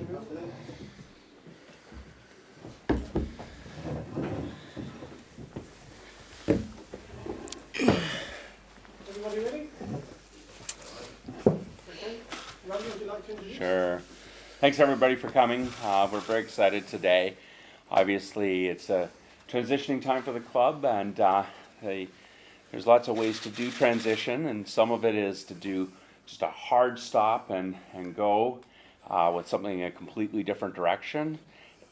Everybody ready? Okay. Randy, would you like to introduce? Sure. Thanks everybody for coming. We're very excited today. Obviously, it's a transitioning time for the club, and there's lots of ways to do transition, and some of it is to do just a hard stop and go with something in a completely different direction.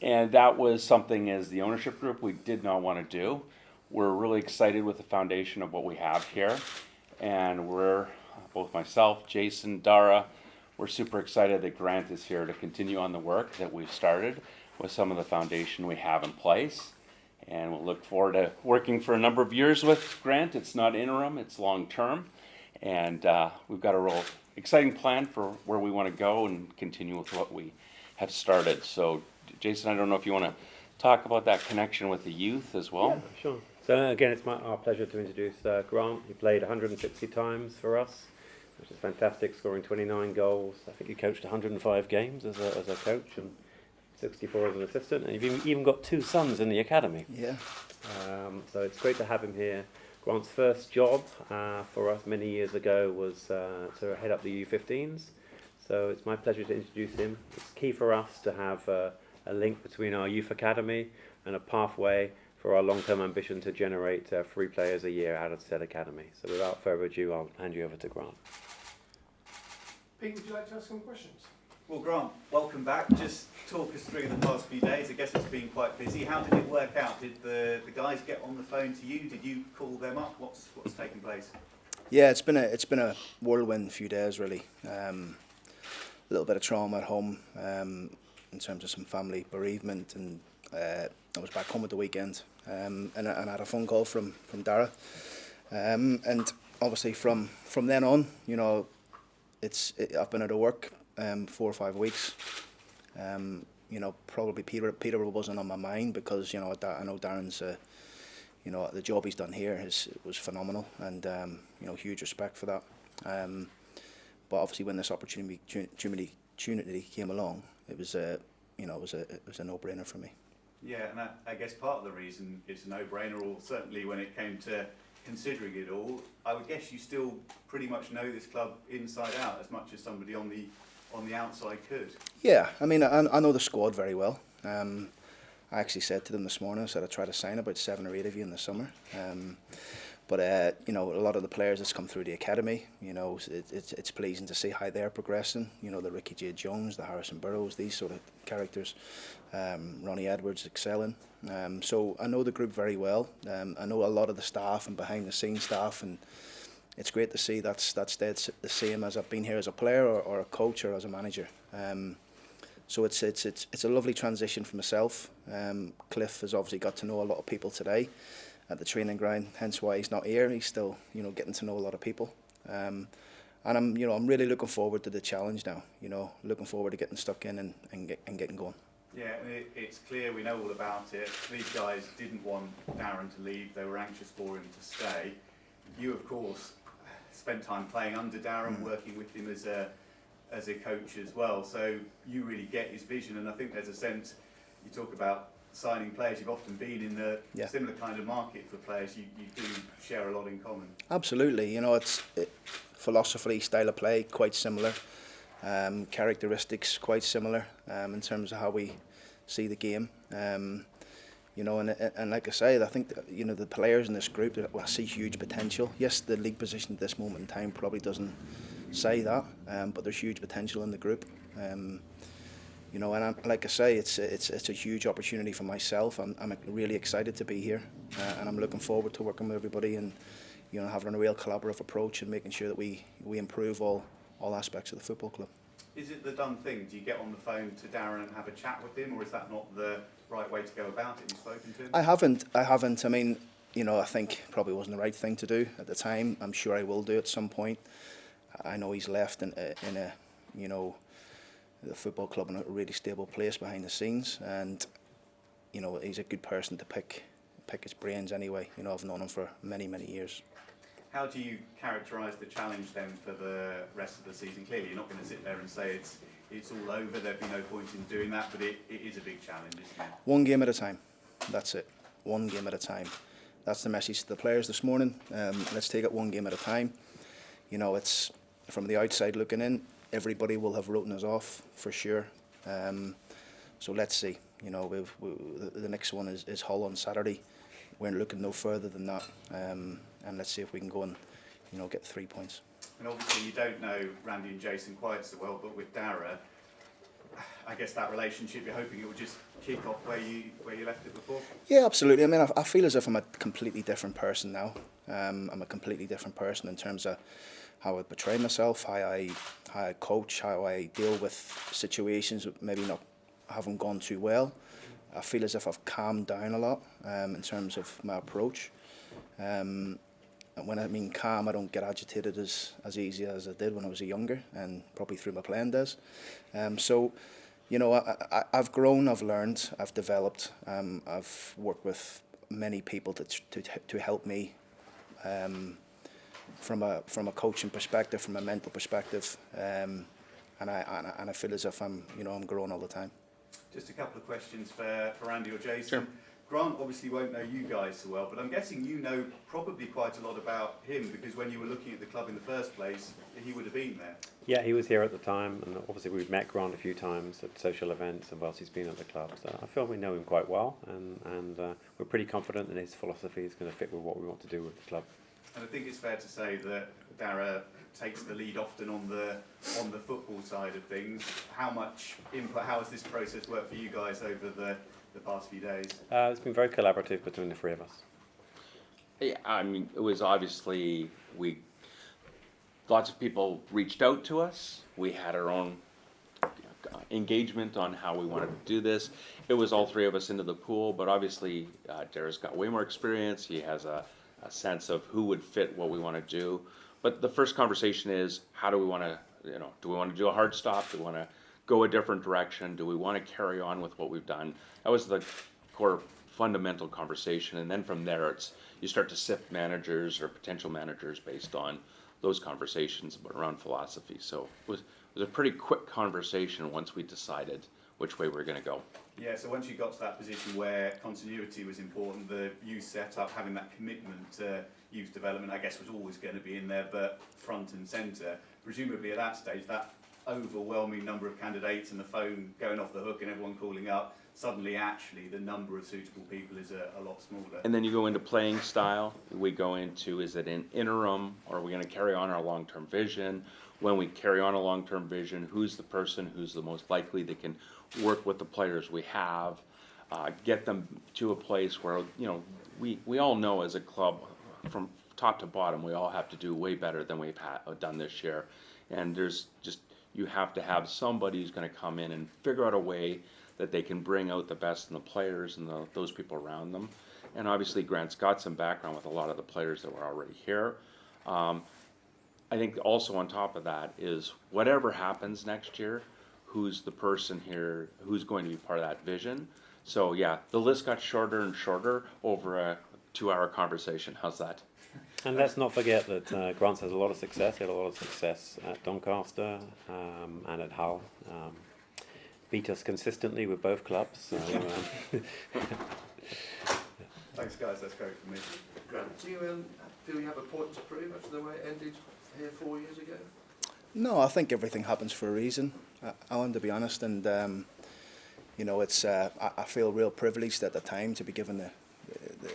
And that was something as the ownership group we did not want to do. We're really excited with the foundation of what we have here, and we're, both myself, Jason, Dara, we're super excited that Grant is here to continue on the work that we've started with some of the foundation we have in place. And we'll look forward to working for a number of years with Grant. It's not interim, it's long term. And we've got a real exciting plan for where we want to go and continue with what we have started. So Jason, I don't know if you want to talk about that connection with the youth as well. Yeah, sure. So again, it's our pleasure to introduce Grant. He played 160 times for us, which is fantastic, scoring 29 goals. I think he coached 105 games as a coach and 64 as an assistant. And you've even got 2 sons in the academy. Yeah. So it's great to have him here. Grant's first job for us many years ago was to head up the U15s. So it's my pleasure to introduce him. It's key for us to have a link between our youth academy and a pathway for our long-term ambition to generate 3 players a year out of said academy. So without further ado, I'll hand you over to Grant. Pete, would you like to ask some questions? Well, Grant, welcome back. Just talk us through the past few days. I guess it's been quite busy. How did it work out? Did the guys get on the phone to you? Did you call them up? What's taking place? Yeah, it's been a whirlwind few days really. A little bit of trauma at home in terms of some family bereavement, and I was back home at the weekend, and I had a phone call from Dara, and obviously from then on, you know, I've been out of work 4 or 5 weeks. You know, probably Peterborough wasn't on my mind because, you know, I know Darren's, you know, the job he's done here was phenomenal, and you know, huge respect for that. But obviously, when this opportunity came along, it was you know, it was a no-brainer for me. Yeah, and I guess part of the reason it's a no-brainer, or certainly when it came to considering it all, I would guess you still pretty much know this club inside out as much as somebody on the outside could. Yeah, I mean, I know the squad very well. I actually said to them this morning, I said I'd try to sign about 7 or 8 of you in the summer. But you know, a lot of the players that's come through the academy, you know, it's pleasing to see how they're progressing. You know, the Ricky J. Jones, the Harrison Burrows, these sort of characters. Ronnie Edwards excelling. So I know the group very well. I know a lot of the staff and behind the scenes staff, and it's great to see that's stayed the same as I've been here as a player or a coach or as a manager. So it's a lovely transition for myself. Cliff has obviously got to know a lot of people today at the training ground, hence why he's not here. He's still, you know, getting to know a lot of people. And I'm really looking forward to the challenge now. You know, looking forward to getting stuck in and getting going. Yeah, and it's clear, we know all about it. These guys didn't want Darren to leave, they were anxious for him to stay. You, of course, spent time playing under Darren, working with him as a coach as well, so you really get his vision, and I think there's a sense, you talk about signing players, you've often been in the similar kind of market for players, you do share a lot in common. Absolutely, you know, philosophy, style of play, quite similar. Characteristics quite similar in terms of how we see the game. You know, and like I say, I think that, you know, the players in this group, I see huge potential. Yes, the league position at this moment in time probably doesn't say that, but there's huge potential in the group. You know, and like I say, it's a huge opportunity for myself. I'm really excited to be here, and I'm looking forward to working with everybody and, you know, having a real collaborative approach and making sure that we improve all aspects of the football club. Is it the done thing? Do you get on the phone to Darren and have a chat with him, or is that not the right way to go about it? Have you spoken to him? I haven't. I mean, you know, I think probably wasn't the right thing to do at the time. I'm sure I will do at some point. I know he's left in a you know, the football club in a really stable place behind the scenes, and you know, he's a good person to pick his brains anyway. You know, I've known him for many years. How do you characterise the challenge then for the rest of the season? Clearly, you're not going to sit there and say it's all over, there'd be no point in doing that, but it is a big challenge, isn't it? One game at a time. That's it. One game at a time. That's the message to the players this morning. Let's take it one game at a time. You know, it's from the outside looking in, everybody will have written us off for sure. So let's see. You know, the next one is Hull on Saturday. We're looking no further than that, and let's see if we can go and, you know, get 3 points. And obviously you don't know Randy and Jason quite so well, but with Dara, I guess that relationship, you're hoping it will just kick off where you left it before? Yeah, absolutely. I mean, I feel as if I'm a completely different person now. I'm a completely different person in terms of how I portray myself, how I coach, how I deal with situations that maybe haven't gone too well. I feel as if I've calmed down a lot in terms of my approach. And when I mean calm, I don't get agitated as easy as I did when I was younger, and probably through my playing days. So, you know, I've grown, I've learned, I've developed. I've worked with many people to help me from a coaching perspective, from a mental perspective, and I feel as if I'm growing all the time. Just a couple of questions for Randy or Jason. Sure. Grant obviously won't know you guys so well, but I'm guessing you know probably quite a lot about him, because when you were looking at the club in the first place, he would have been there. Yeah, he was here at the time, and obviously we've met Grant a few times at social events and whilst he's been at the club. So I feel we know him quite well, and we're pretty confident that his philosophy is going to fit with what we want to do with the club. And I think it's fair to say that Dara takes the lead often on the football side of things. How much input, how has this process worked for you guys over the past few days? It's been very collaborative between the three of us. Yeah, I mean, it was obviously lots of people reached out to us. We had our own engagement on how we wanted to do this. It was all three of us into the pool, but obviously Dara's got way more experience. He has a sense of who would fit what we want to do. But the first conversation is, how do we want to, do we want to do a hard stop? Do we want to go a different direction? Do we want to carry on with what we've done? That was the core fundamental conversation. And then from there, you start to sift managers or potential managers based on those conversations around philosophy. So it was a pretty quick conversation once we decided which way we were going to go. Yeah, so once you got to that position where continuity was important, the youth setup, having that commitment to youth development, I guess was always going to be in there, but front and centre. Presumably at that stage, that overwhelming number of candidates and the phone going off the hook and everyone calling up, suddenly actually the number of suitable people is a lot smaller. And then you go into playing style. We go into, is it an interim, or are we going to carry on our long-term vision? When we carry on a long-term vision, who's the person who's the most likely that can work with the players we have, get them to a place where, we all know as a club, from top to bottom, we all have to do way better than we've done this year. And you have to have somebody who's going to come in and figure out a way that they can bring out the best in the players and those people around them. And obviously Grant's got some background with a lot of the players that were already here. I think also on top of that is, whatever happens next year, who's the person here who's going to be part of that vision. So yeah, the list got shorter and shorter over a 2-hour conversation. How's that? And let's not forget that Grant has a lot of success. He had a lot of success at Doncaster and at Hull. Beat us consistently with both clubs. So, Thanks guys, that's great for me. Grant, do you feel you have a point to prove after the way it ended here 4 years ago? No, I think everything happens for a reason, Alan, to be honest. And it's I feel real privileged at the time to be given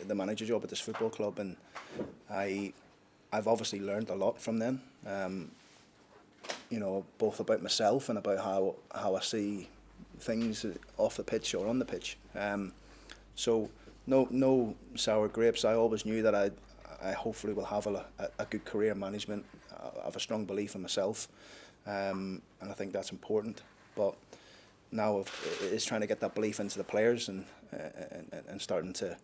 the manager job at this football club, and I've obviously learned a lot from them. Both about myself and about how I see things off the pitch or on the pitch. So no sour grapes. I always knew that I hopefully will have a good career in management. I have a strong belief in myself, and I think that's important. But now it's trying to get that belief into the players and starting to,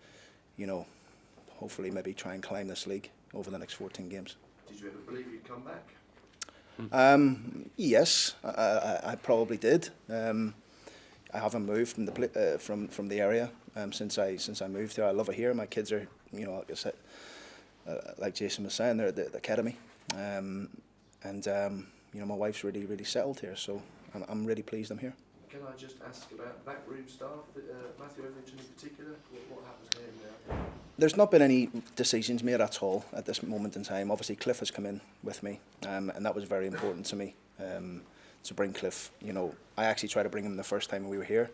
hopefully maybe try and climb this league over the next 14 games. Did you ever believe you'd come back? Yes, I probably did. I haven't moved from the area since I moved here. I love it here. My kids are, like I said, like Jason was saying, they're at the academy, and my wife's really settled here. So I'm really pleased I'm here. Can I just ask about backroom staff? Matthew Etherington in particular, what happens to him now? There's not been any decisions made at all at this moment in time. Obviously, Cliff has come in with me, and that was very important to me to bring Cliff. You know, I actually tried to bring him the first time we were here.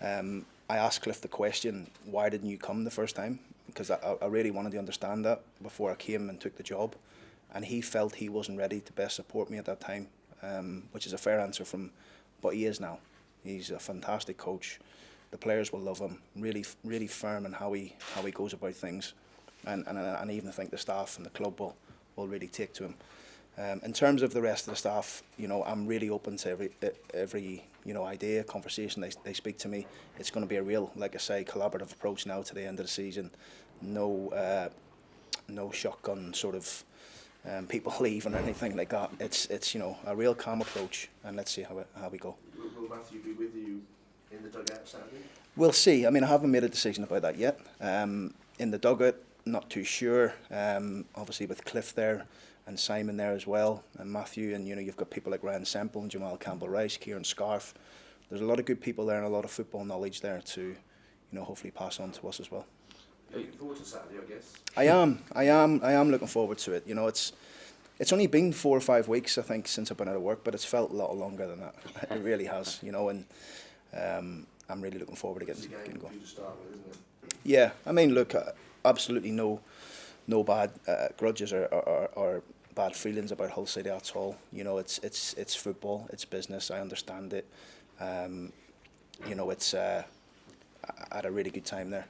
I asked Cliff the question, why didn't you come the first time? Because I really wanted to understand that before I came and took the job. And he felt he wasn't ready to best support me at that time, which is a fair answer from what he is now. He's a fantastic coach. The players will love him. Really firm in how he goes about things, and I even think the staff and the club will really take to him. In terms of the rest of the staff, you know, I'm really open to every you know idea, conversation they speak to me. It's going to be a real, like I say, collaborative approach now to the end of the season. No shotgun sort of people leaving or anything like that. It's you know a real calm approach, and let's see how we go. Will Matthew be with you in the dugout Saturday? We'll see. I mean, I haven't made a decision about that yet. In the dugout, not too sure. Obviously with Cliff there and Simon there as well, and Matthew, and you know you've got people like Ryan Semple and Jamal Campbell-Rice, Kieran Scarf. There's a lot of good people there and a lot of football knowledge there to, you know, hopefully pass on to us as well. Looking forward to Saturday, I guess. I am looking forward to it. You know, it's only been 4 or 5 weeks, I think, since I've been out of work, but it's felt a lot longer than that. It really has, you know, and I'm really looking forward to getting going. For you to start with, isn't it? Yeah, I mean, look, absolutely no bad grudges or bad feelings about Hull City at all. You know, it's football, it's business. I understand it. You know, it's I had a really good time there,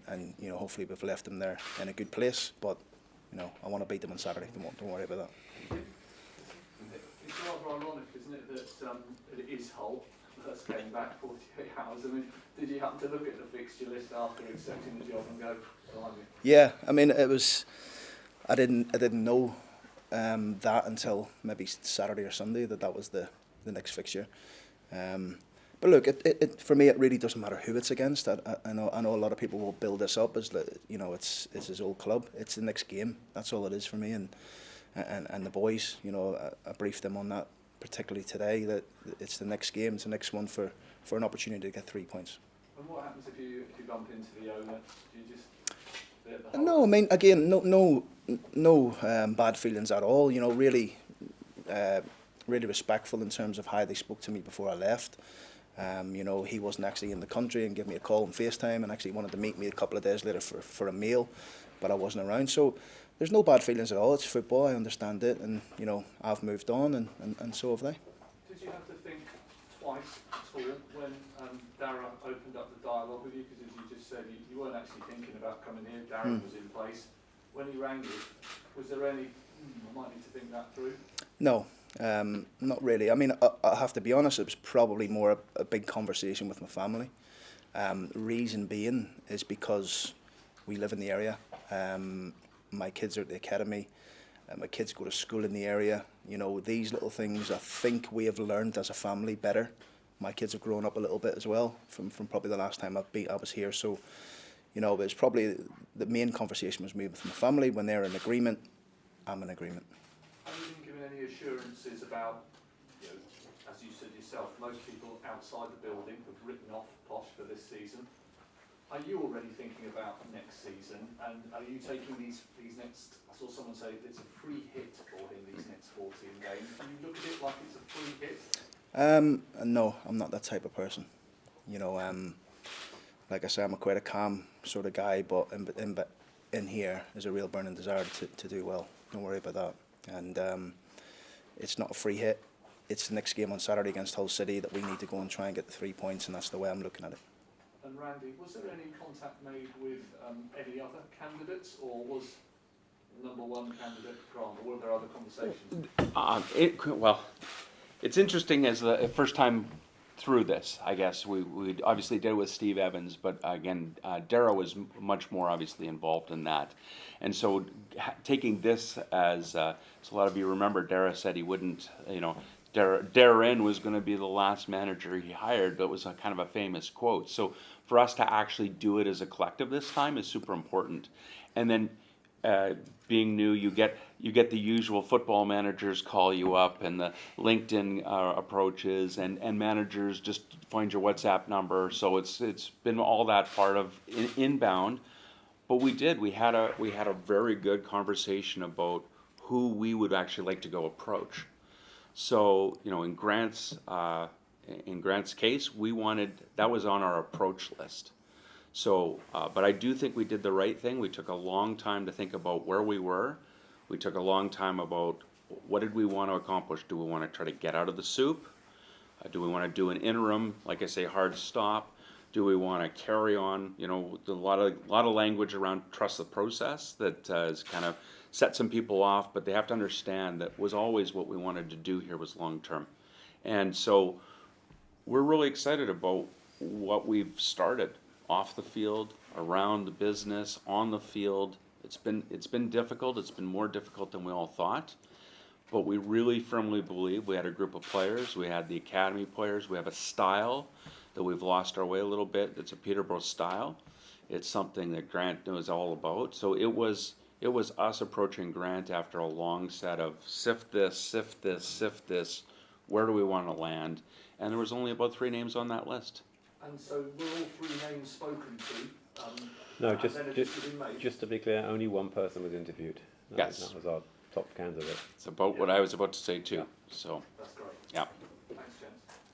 and you know, hopefully we've left them there in a good place. But you know, I want to beat them on Saturday. Don't worry about that. It's rather ironic, isn't it, that it is Hull that's came back 48 hours. I mean, did you happen to look at the fixture list after accepting the job and go, blimey? Yeah, I mean, it was. I didn't know that until maybe Saturday or Sunday that was the next fixture. But look, it for me it really doesn't matter who it's against. I know a lot of people will build this up as you know it's his old club. It's the next game. That's all it is for me and the boys. You know, I briefed them on that particularly today, that it's the next game. It's the next one for an opportunity to get 3 points. And what happens if you bump into the owner? Do you just No, I mean, again, no bad feelings at all. You know, really respectful in terms of how they spoke to me before I left. You know, he wasn't actually in the country and gave me a call on FaceTime and actually wanted to meet me a couple of days later for a meal, but I wasn't around. So there's no bad feelings at all. It's football, I understand it, and you know, I've moved on and so have they. Did you have to think twice at all when Darragh opened up the dialogue with you? Because as you just said, you weren't actually thinking about coming here. Darragh was in place. When he rang you, was there any, I might need to think that through? No, not really. I mean, I have to be honest, it was probably more a big conversation with my family. Reason being is because we live in the area. My kids are at the academy. My kids go to school in the area. You know, these little things I think we have learned as a family better. My kids have grown up a little bit as well from probably the last time I was here. So, you know, it's probably the main conversation was made with my family. When they're in agreement, I'm in agreement. Have you been given any assurances about, you know, as you said yourself, most people outside the building have written off Posh for this season. Are you already thinking about next season, and are you taking these next, I saw someone say it's a free hit for him these next 14 games. Do you look at it like it's a free hit? No, I'm not that type of person. You know, like I say, I'm quite a calm sort of guy, but in here is a real burning desire to do well. Don't worry about that. And it's not a free hit. It's the next game on Saturday against Hull City that we need to go and try and get the 3 points, and that's the way I'm looking at it. And Randy, was there any contact made with any other candidates, or was number one candidate Grant, or were there other conversations? Well, it's interesting as the first time through this, I guess. We obviously did it with Steve Evans, but again, Darragh was much more obviously involved in that. And so taking this as, so a lot of you remember Darragh said he wouldn't, you know, Darren was going to be the last manager he hired. That was a kind of a famous quote. So for us to actually do it as a collective this time is super important. And then being new, you get the usual football managers call you up, and the LinkedIn approaches, and managers just find your WhatsApp number. So it's been all that part of inbound. But we had a very good conversation about who we would actually like to go approach. So, you know, in Grant's case, that was on our approach list. So, but I do think we did the right thing. We took a long time to think about where we were. We took a long time about what did we want to accomplish. Do we want to try to get out of the soup? Do we want to do an interim, like I say, hard stop? Do we want to carry on? You know, a lot of language around trust the process that has kind of set some people off, but they have to understand that was always what we wanted to do here was long term. And so we're really excited about what we've started off the field, around the business, on the field. It's been difficult. It's been more difficult than we all thought. But we really firmly believe we had a group of players. We had the academy players. We have a style that we've lost our way a little bit. It's a Peterborough style. It's something that Grant knows all about. So it was us approaching Grant after a long set of sift this. Where do we want to land? And there was only about 3 names on that list. And so were all 3 names spoken to? No, and then a decision made? just to be clear, only one person was interviewed. Yes. That was our top candidate. It's about what I was about to say too. Yeah. So, That's great. yeah. Thanks,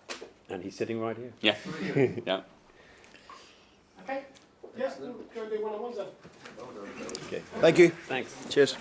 gents. And he's sitting right here. Yeah. Brilliant. Yeah. Okay. Yes, go and do one-on-ones then. Well done, Bill. Okay. Thank you. Thanks. Cheers.